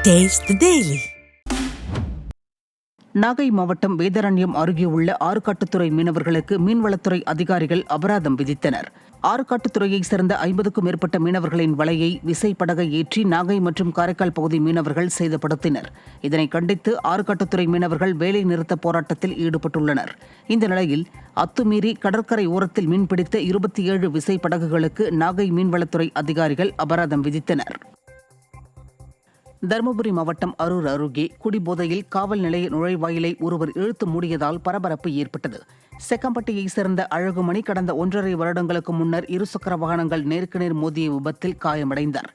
Taste the Daily. Nagai மாவட்டம் வேதாரண்யம் அருகே உள்ள ஆறுகாட்டுத்துறை மீனவர்களுக்கு மீன்வளத்துறை அதிகாரிகள் அபராதம் விதித்தனர். ஆறுகாட்டுத்துறையைச் சேர்ந்த 50க்கும் மேற்பட்ட மீனவர்களின் வலையை விசைப்படகை ஏற்றி நாகை மற்றும் காரைக்கால் பகுதி மீனவர்கள் சேதப்படுத்தினர். இதனை கண்டித்து ஆறுகாட்டுத்துறை மீனவர்கள் வேலை நிறுத்த போராட்டத்தில் ஈடுபட்டுள்ளனர். இந்த நிலையில் அத்துமீறி கடற்கரை ஓரத்தில் மீன்பிடித்த 27 விசைப்படகுகளுக்கு நாகை மீன்வளத்துறை அதிகாரிகள் அபராதம் விதித்தனர். தருமபுரி மாவட்டம் அரூர் அருகே குடிபோதையில் காவல் நிலைய நுழைவாயிலை ஒருவர் இழுத்து மூடியதால் பரபரப்பு ஏற்பட்டது. செக்கம்பட்டியைச் சேர்ந்த அழகுமணி கடந்த 1.5 வருடங்களுக்கு முன்னர் இருசக்கர வாகனங்கள் நேருக்கு நேர் மோதிய விபத்தில் காயமடைந்தார்.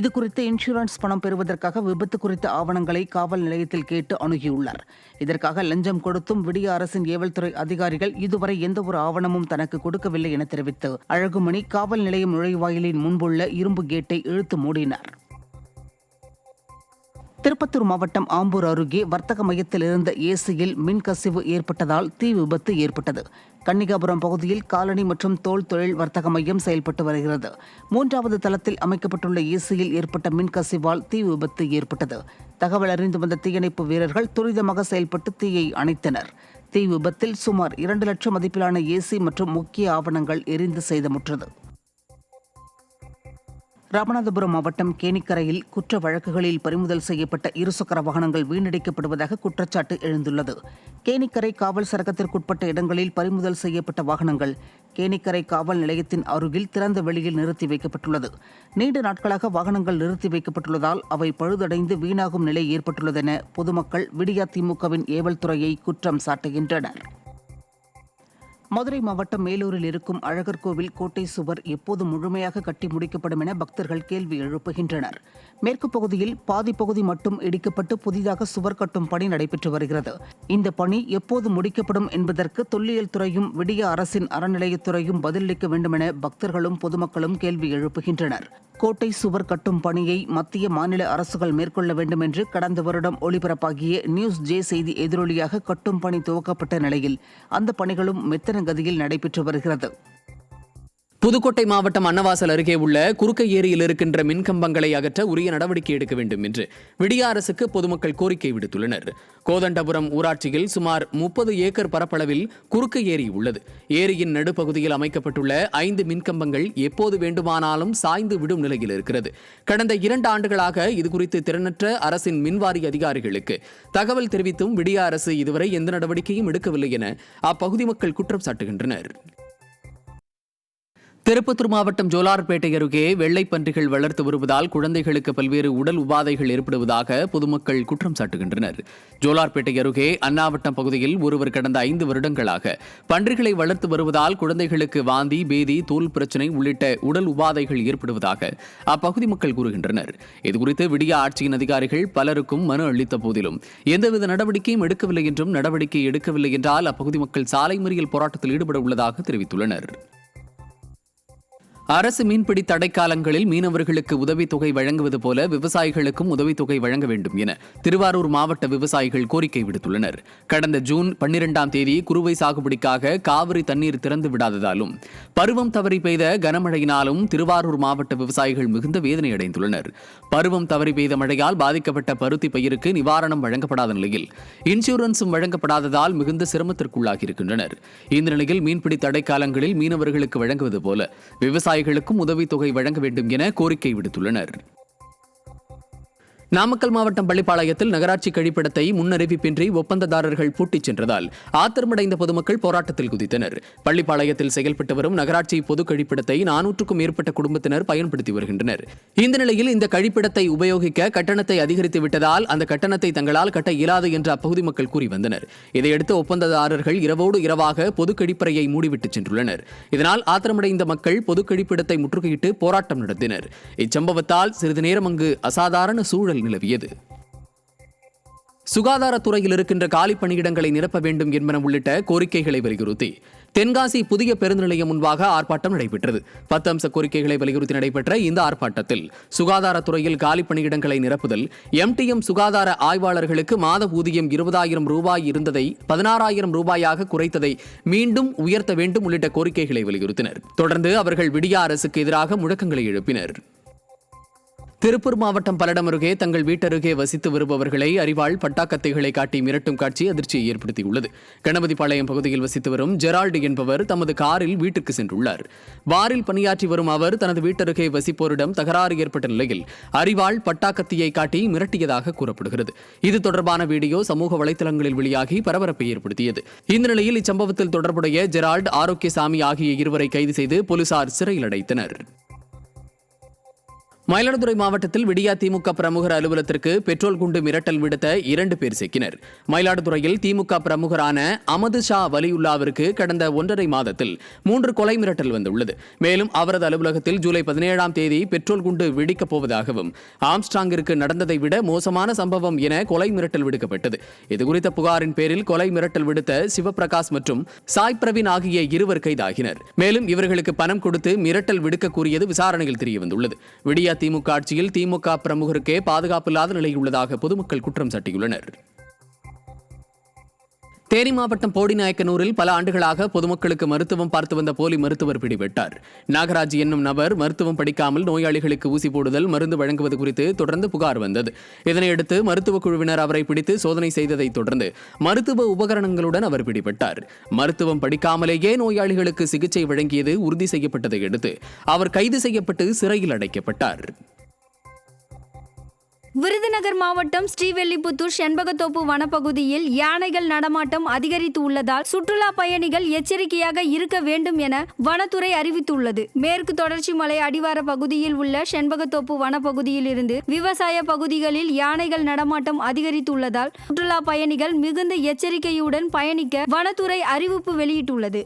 இதுகுறித்து இன்சூரன்ஸ் பணம் பெறுவதற்காக விபத்து குறித்த ஆவணங்களை காவல் நிலையத்தில் கேட்டு அணுகியுள்ளார். இதற்காக லஞ்சம் கொடுத்தும் விடிய அரசின் ஏவல்துறை அதிகாரிகள் இதுவரை எந்தவொரு ஆவணமும் தனக்கு கொடுக்கவில்லை என தெரிவித்து அழகுமணி காவல் நிலையம் நுழைவாயிலின் முன்புள்ள இரும்பு கேட்டை இழுத்து மூடினார். திருப்பத்தூர் மாவட்டம் ஆம்பூர் அருகே வர்த்தக மையத்தில் இருந்த ஏசியில் மின்கசிவு ஏற்பட்டதால் தீ விபத்து ஏற்பட்டது. கன்னிகாபுரம் பகுதியில் காலனி மற்றும் தோல் தொழில் வர்த்தக மையம் செயல்பட்டு வருகிறது. 3வது தளத்தில் அமைக்கப்பட்டுள்ள ஏசியில் ஏற்பட்ட மின்கசிவால் தீ விபத்து ஏற்பட்டது. தகவல் அறிந்து வந்த தீயணைப்பு வீரர்கள் துரிதமாக செயல்பட்டு தீயை அணைத்தனர். தீ விபத்தில் சுமார் 2 லட்சம் மதிப்பிலான ஏசி மற்றும் முக்கிய ஆவணங்கள் எரிந்து சேதமுற்றது. ராமநாதபுரம் மாவட்டம் கேணிக்கரையில் குற்ற வழக்குகளில் பறிமுதல் செய்யப்பட்ட இருசக்கர வாகனங்கள் வீணடிக்கப்படுவதாக குற்றச்சாட்டு எழுந்துள்ளது. கேணிக்கரை காவல் சரகத்திற்குட்பட்ட இடங்களில் பறிமுதல் செய்யப்பட்ட வாகனங்கள் கேணிக்கரை காவல் நிலையத்தின் அருகில் திறந்த வெளியில் நிறுத்தி வைக்கப்பட்டுள்ளது. நீண்ட நாட்களாக வாகனங்கள் நிறுத்தி வைக்கப்பட்டுள்ளதால் அவை பழுதடைந்து வீணாகும் நிலை ஏற்பட்டுள்ளதென பொதுமக்கள் விடியா திமுகவின் ஏவல் துறையை குற்றம் சாட்டுகின்றனர். மதுரை மாவட்டம் மேலூரில் இருக்கும் அழகர் கோவில் கோட்டை சுவர் எப்போது முழுமையாக கட்டி முடிக்கப்படும் என பக்தர்கள் கேள்வி எழுப்புகின்றனர். மேற்கு பகுதியில் பாதி பகுதி மட்டும் இடிக்கப்பட்டு புதிதாக சுவர் கட்டும் பணி நடைபெற்று வருகிறது. இந்த பணி எப்போது முடிக்கப்படும் என்பதற்கு தொல்லியல் துறையும் விடிய அரசின் அறநிலையத்துறையும் பதிலளிக்க வேண்டும் என பக்தர்களும் பொதுமக்களும் கேள்வி எழுப்புகின்றனர். கோட்டை சுவர் கட்டும் பணியை மத்திய மாநில அரசுகள் மேற்கொள்ள வேண்டும் என்று கடந்த வருடம் ஒளிபரப்பாகிய நியூஸ் ஜே செய்தி எதிரொலியாக கட்டும் பணி துவக்கப்பட்ட நிலையில் அந்த பணிகளும் மெத்தன கதியில் நடைபெற்று வருகிறது. புதுக்கோட்டை மாவட்டம் அன்னவாசல் அருகே உள்ள குறுக்கை ஏரியில் இருக்கின்ற மின்கம்பங்களை அகற்ற உரிய நடவடிக்கை எடுக்க வேண்டும் என்று விடிய அரசுக்கு பொதுமக்கள் கோரிக்கை விடுத்துள்ளனர். கோதண்டபுரம் ஊராட்சியில் சுமார் 30 ஏக்கர் பரப்பளவில் குறுக்கை ஏரி உள்ளது. ஏரியின் நடுப்பகுதியில் அமைக்கப்பட்டுள்ள 5 மின்கம்பங்கள் எப்போது வேண்டுமானாலும் சாய்ந்து விடும் நிலையில் இருக்கிறது. கடந்த 2 ஆண்டுகளாக இதுகுறித்து திறனற்ற அரசின் மின்வாரிய அதிகாரிகளுக்கு தகவல் தெரிவித்தும் விடிய அரசு இதுவரை எந்த நடவடிக்கையும் எடுக்கவில்லை என அப்பகுதி மக்கள் குற்றம் சாட்டுகின்றனர். திருப்பத்தூர் மாவட்டம் ஜோலார்பேட்டை அருகே வெள்ளைப் பன்றிகள் வளர்த்து வருவதால் குழந்தைகளுக்கு பல்வேறு உடல் உபாதைகள் ஏற்படுவதாக பொதுமக்கள் குற்றம் சாட்டுகின்றனர். ஜோலார்பேட்டை அருகே அன்னாவட்டம் பகுதியில் ஒருவர் கடந்த 5 வருடங்களாக பன்றிகளை வளர்த்து வருவதால் குழந்தைகளுக்கு வாந்தி, பேதி, தோல் பிரச்சினை உள்ளிட்ட உடல் உபாதைகள் ஏற்படுவதாக அப்பகுதி மக்கள் கூறுகின்றனர். இதுகுறித்து விடிய ஆட்சியின் அதிகாரிகள் பலருக்கும் மனு அளித்த போதிலும் எந்தவித நடவடிக்கையும் எடுக்கவில்லை என்றும் நடவடிக்கை எடுக்கவில்லை என்றால் அப்பகுதி மக்கள் சாலை மறியல் போராட்டத்தில் ஈடுபட உள்ளதாக தெரிவித்துள்ளனர். அரசு மீன்பிடி தடைக்காலங்களில் மீனவர்களுக்கு உதவித்தொகை வழங்குவது போல விவசாயிகளுக்கும் உதவித்தொகை வழங்க வேண்டும் என திருவாரூர் மாவட்ட விவசாயிகள் கோரிக்கை விடுத்துள்ளனர். கடந்த ஜூன் 12ஆம் தேதி குறுவை சாகுபடிக்காக காவிரி தண்ணீர் திறந்து விடாததாலும் பருவம் தவறி பெய்த கனமழையினாலும் திருவாரூர் மாவட்ட விவசாயிகள் மிகுந்த வேதனை அடைந்துள்ளனர். பருவம் தவறி பெய்த மழையால் பாதிக்கப்பட்ட பருத்தி பயிருக்கு நிவாரணம் வழங்கப்படாத நிலையில் இன்சூரன்ஸும் வழங்கப்படாததால் மிகுந்த சிரமத்திற்குள்ளாகியிருக்கின்றனர். இந்த நிலையில் மீன்பிடி தடைக்காலங்களில் மீனவர்களுக்கு வழங்குவது போல விவசாயிகளுக்கும் உதவித்தொகை வழங்க வேண்டும் என கோரிக்கை விடுத்துள்ளனர். நாமக்கல் மாவட்டம் பள்ளிப்பாளையத்தில் நகராட்சி கழிப்பிடத்தை முன்னறிவிப்பின்றி ஒப்பந்ததாரர்கள் பூட்டிச் சென்றதால் ஆத்திரமடைந்த பொதுமக்கள் போராட்டத்தில் குதித்தனர். பள்ளிப்பாளையத்தில் செயல்பட்டு வரும் நகராட்சி பொது கழிப்பிடத்தை 400க்கும் மேற்பட்ட குடும்பத்தினர் பயன்படுத்தி வருகின்றனர். இந்த நிலையில் இந்த கழிப்பிடத்தை உபயோகிக்க கட்டணத்தை அதிகரித்து விட்டதால் அந்த கட்டணத்தை தங்களால் கட்ட இயலாது என்று அப்பகுதி மக்கள் கூறி வந்தனர். இதையடுத்து ஒப்பந்ததாரர்கள் இரவோடு இரவாக பொது கழிப்பறையை மூடிவிட்டு சென்றுள்ளனர். இதனால் ஆத்திரமடைந்த மக்கள் பொது கழிப்பிடத்தை முற்றுகையிட்டு போராட்டம் நடத்தினர். இச்சம்பவத்தால் சிறிது நேரம் அங்கு அசாதாரண சூழல் நிலவியது. சுகாதாரத்துறையில் இருக்கின்ற காலி பணியிடங்களை நிரப்ப வேண்டும் என்பன உள்ளிட்ட கோரிக்கைகளை வலியுறுத்தி தென்காசி புதிய பேருந்து நிலையம் முன்பாக ஆர்ப்பாட்டம் நடைபெற்றது. 10 அம்ச கோரிக்கைகளை வலியுறுத்தி நடைபெற்ற இந்த ஆர்ப்பாட்டத்தில் சுகாதாரத்துறையில் காலி பணியிடங்களை நிரப்புதல், MTM சுகாதார ஆய்வாளர்களுக்கு மாத ஊதியம் 20,000 ரூபாய் இருந்ததை 16,000 ரூபாயாக குறைத்ததை மீண்டும் உயர்த்த வேண்டும் உள்ளிட்ட கோரிக்கைகளை வலியுறுத்தினர். தொடர்ந்து அவர்கள் விடிய அரசுக்கு எதிராக முழக்கங்களை எழுப்பினர். திருப்பூர் மாவட்டம் பல்லடம் அருகே தங்கள் வீட்டருகே வசித்து வருபவர்களை அரிவாள் பட்டாக்கத்தைகளை காட்டி மிரட்டும் காட்சி அதிர்ச்சியை ஏற்படுத்தியுள்ளது. கணபதிபாளையம் பகுதியில் வசித்து வரும் ஜெரால்டு என்பவர் தமது காரில் வீட்டுக்கு சென்றுள்ளார். பாரில் பணியாற்றி வரும் அவர் தனது வீட்டருகே வசிப்போரிடம் தகராறு ஏற்பட்ட நிலையில் அரிவாள் பட்டாக்கத்தியை காட்டி மிரட்டியதாக கூறப்படுகிறது. இது தொடர்பான வீடியோ சமூக வலைதளங்களில் வெளியாகி பரபரப்பை ஏற்படுத்தியது. இந்த நிலையில் இச்சம்பவத்தில் தொடர்புடைய ஜெரால்டு, ஆரோக்கியசாமி ஆகிய இருவரை கைது செய்து போலீசார் சிறையில் அடைத்தனர். மயிலாடுதுறை மாவட்டத்தில் விடியா திமுக பிரமுகர் அலுவலகத்திற்கு பெட்ரோல் குண்டு மிரட்டல் விடுத்த 2 பேர் சிக்கினர். மயிலாடுதுறையில் திமுக பிரமுகரான அமது ஷா வலியுல்லாவிற்கு கடந்த 1.5 மாதத்தில் 3 கொலை மிரட்டல் வந்துள்ளது. மேலும் அவரது அலுவலகத்தில் ஜூலை 17ஆம் தேதி பெட்ரோல் குண்டு வெடிக்கப் போவதாகவும், ஆம்ஸ்ட்ராங்கிற்கு நடந்ததை விட மோசமான சம்பவம் என கொலை மிரட்டல் விடுக்கப்பட்டது. இதுகுறித்த புகாரின் பேரில் கொலை மிரட்டல் விடுத்த சிவபிரகாஷ் மற்றும் சாய் பிரவீன் ஆகிய 2 கைதாகினர். மேலும் இவர்களுக்கு பணம் கொடுத்து மிரட்டல் விடுக்க கூறியது விசாரணையில் தெரியவந்துள்ளது. விடியா திமுக ஆட்சியில் திமுக பிரமுகருக்கே பாதுகாப்பில்லாத நிலை உள்ளதாக பொதுமக்கள் குற்றம் சாட்டியுள்ளனர். தேனி மாவட்டம் போடிநாயக்கனூரில் பல ஆண்டுகளாக பொதுமக்களுக்கு மருத்துவம் பார்த்து வந்த போலி மருத்துவர் பிடிபட்டார். நாகராஜ் என்னும் நபர் மருத்துவம் படிக்காமல் நோயாளிகளுக்கு ஊசி போடுதல், மருந்து வழங்குவது குறித்து தொடர்ந்து புகார் வந்தது. இதனையடுத்து மருத்துவ குழுவினர் அவரை பிடித்து சோதனை செய்ததை தொடர்ந்து மருத்துவ உபகரணங்களுடன் அவர் பிடிபட்டார். மருத்துவம் படிக்காமலேயே நோயாளிகளுக்கு சிகிச்சை வழங்கியது உறுதி செய்யப்பட்டதை அடுத்து அவர் கைது செய்யப்பட்டு சிறையில் அடைக்கப்பட்டார். விருதுநகர் மாவட்டம் ஸ்ரீவெல்லிபுத்தூர் செண்பகத்தோப்பு வனப்பகுதியில் யானைகள் நடமாட்டம் அதிகரித்து உள்ளதால் சுற்றுலா பயணிகள் எச்சரிக்கையாக இருக்க வேண்டும் என வனத்துறை அறிவித்துள்ளது. மேற்கு தொடர்ச்சி மலை அடிவார பகுதியில் உள்ள செண்பகத்தோப்பு வனப்பகுதியில் இருந்து விவசாய பகுதிகளில் யானைகள் நடமாட்டம் அதிகரித்துள்ளதால் சுற்றுலா பயணிகள் மிகுந்த எச்சரிக்கையுடன் பயணிக்க வனத்துறை அறிவிப்பு வெளியிட்டுள்ளது.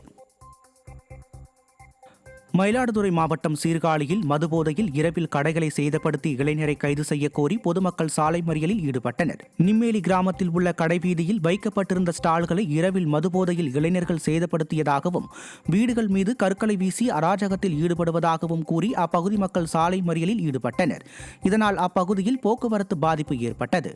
மயிலாடுதுறை மாவட்டம் சீர்காழியில் மதுபோதையில் இரவில் கடைகளை சேதப்படுத்தி இளைஞரை கைது செய்ய கோரி பொதுமக்கள் சாலை மறியலில் ஈடுபட்டனர். நிம்மேலி கிராமத்தில் உள்ள கடைவீதியில் வைக்கப்பட்டிருந்த ஸ்டால்களை இரவில் மதுபோதையில் இளைஞர்கள் சேதப்படுத்தியதாகவும், வீடுகள் மீது கற்களை வீசி அராஜகத்தில் ஈடுபடுவதாகவும் கூறி அப்பகுதி மக்கள் சாலை மறியலில் ஈடுபட்டனர். இதனால் அப்பகுதியில் போக்குவரத்து பாதிப்பு ஏற்பட்டது.